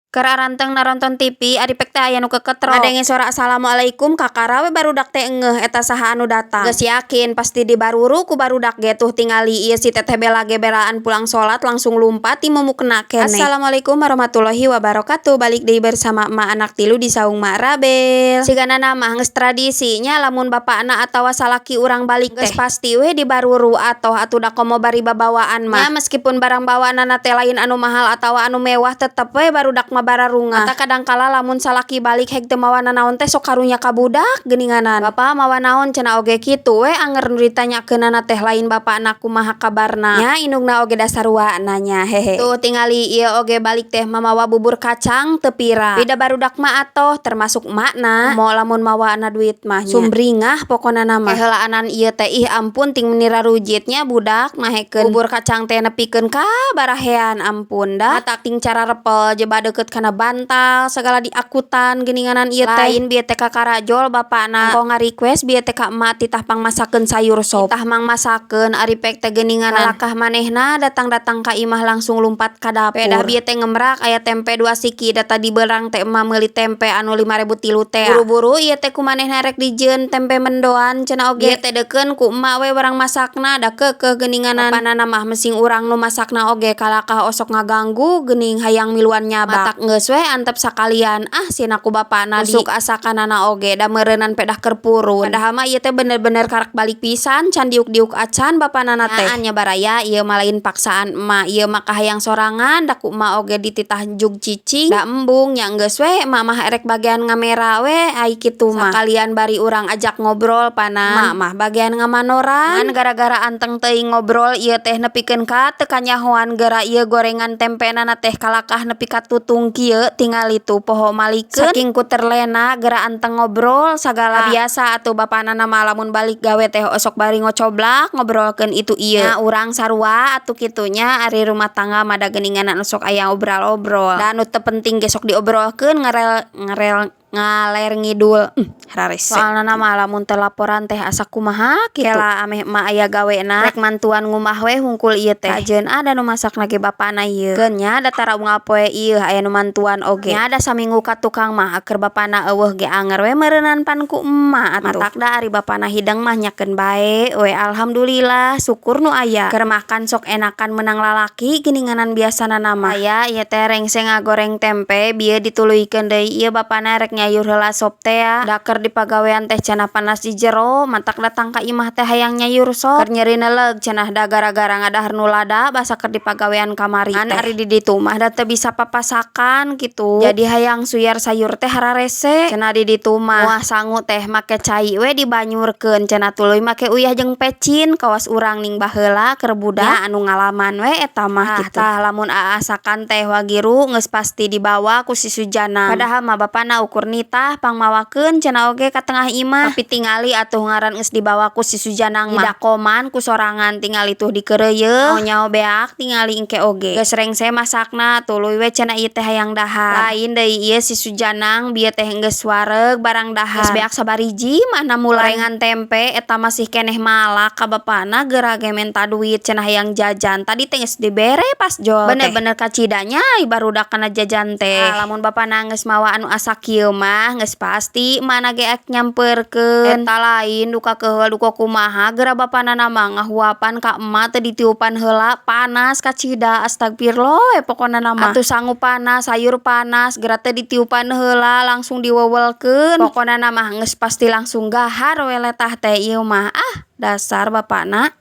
Keraranteng naronton TV ari pek teh aya nu keketro. Ngadenge suara assalamualaikum kakara we barudak teh ngeuh eta saha anu datang. Geus yakin pasti dibaruru ku barudak ge tuh tingali ieu si teteh bela ge belaan pulang salat langsung lumpat ti mumukna keneh. Assalamualaikum warahmatullahi wabarakatuh. Balik deui bersama emak anak tilu di saung Mak Rabel. Siganana mah geus tradisinya lamun bapakna atawa salaki urang balik geus pasti we dibaruru atoh atuh da komo bari babawaan mah. Ya meskipun barang bawaanna teh lain anu mahal atawa anu mewah tetep we barudak bararunga. Mata kadangkala lamun salaki balik hek teu mawa nanaon teh sok karunya ka budak geuninganan. Bapa mawa naon cenah oge kitu we anger nu ditanyakeunana teh lain bapakna kumaha kabarna. Nya indungna oge dasarua nanya hehe. Tuh tingali ieu oge balik teh mamawa bubur kacang teu pira. Bida barudak mah atoh termasuk emakna. Moal lamun mawa ana duit mah nya. Sumbringah pokona mah. Heulaanan ieu teh ih ampun ting menira rujitnya budak mahekeun bubur kacang teh nepikeun ka barahean ampun dah. Mata ting cara repel jeba deukeut kana bantal segala diakutan geuninganan ieu teh lain bieu teh ka karajol bapakna ko nga-request bieu teh ka emak titah pangmasakeun sayur sop titah mangmasakeun ari pek teh geuninganan lakah manehna datang-datang ka imah langsung lumpat ka dapur pedah bieu teh ngemrak aya tempe 2 siki da tadi beurang teh emak meuli tempe anu 5.000 tilu teh buru-buru ieu teh kumanehna rek dijieun tempe mendoan cenah oge teh deukeun ku emak we barang masakna da keukeuh geuninganan bapanana mah mesing urang nu masakna oge kalakah osok ngaganggu geuning hayang miluan nyabak geus we antep sakalian sina ku bapana usuk asakanana oge da meureunnan pedah keur purun padahal mah ieu teh bener-bener karak balik pisan can diuk-diuk acan bapanana teh nya baraya ieu mah lain paksaan emak ieu mah kahayang sorangan da ku emak oge dititah jug cicing da embung nya geus we emak mah erek bagean ngamera we ai kitu mah sakalian bari urang ajak ngobrol panan emak mah bagean ngamanoran ngan gara-gara anteng teuing ngobrol ieu teh nepikeun ka teu kanyahoan geura ieu gorengan tempenana teh kalakah nepi ka tutung kieu tinggal itu poho malikeun saking ku terlena geura anteng ngobrol sagala biasa atuh bapana mah lamun balik gawe teh osok bari ngocoblak ngobrolkeun itu ieu nya urang sarua atuh kitunya ari rumah tangga mah da geuninganan sok aya obrol-obrol da anu teu penting ge sok diobrolkeun ngaler ngidul rarese soalna mah lamun teh laporan teh asa kumaha kitu kela ameh emak aya gawena rek mantuan ngumah we hungkul ieu teh ajeun ada nu masakna ge bapana ieu keun nya da tara unggal poe ieu aya nu mantuan oge nya da saminggu ka tukang mah keur bapana eueuh ge anger we meureunnan pan ku emak atuh matak da ari bapana hidang mah nyakeun bae we alhamdulillah syukur nu aya keur makan sok enakan menang lalaki geuninganan biasana mah aya ieu teh rengseng ngagoreng tempe bieu dituluykeun deui ieu bapana rek nyayur heula sop teh da keur dipagawean teh cenah panas di jero matak datang ka imah teh hayang nyayur sop keur nyeri neuleug cenah da gara-gara ngadahar nu lada basa keur dipagawean kamari teh ari di ditu mah da teu bisa papasakan kitu jadi hayang suyar sayur teh hararese cenah di ditu mah moal sangu teh make cai we dibanyurkeun cenah tuluy make uyah jeung pecin kawas urang ning baheula keur budak anu ngalaman we eta mah kitu tah lamun aasakan teh wagiru geus pasti dibawa ku si Sujana padahal mah bapana ukur nitah pangmawakeun cenah oge ka tengah imah tapi tingali atuh ngaran geus dibawa ku si Sujanang mah dakoman ku sorangan tingali tuh dikeureuyeun nyao beak tingali engke oge geus rengse masakna tuluy we cenah ieu teh hayang dahar lain deui ieu si Sujanang bieu teh geus wareug barang dahar geus beak sabariji mana mulengan tempe eta masih keneh malak ka bapana geura ge menta duit cenah hayang jajan tadi teh geus dibere pas jol bener-bener kacidanya barudak kana jajan teh lamun bapana geus mawa anu asa kieu mah geus pasti mana ge ek nyampeurkeun eta lain duka keheul duka kumaha geura bapana mah ngahuapan ka emak teu ditiupan heula panas kacida astagfirullah pokona mah atuh sangu panas sayur panas geura teu ditiupan heula langsung diweweulkeun pokona mah geus pasti langsung gahar we letah teh ieu mah dasar bapana.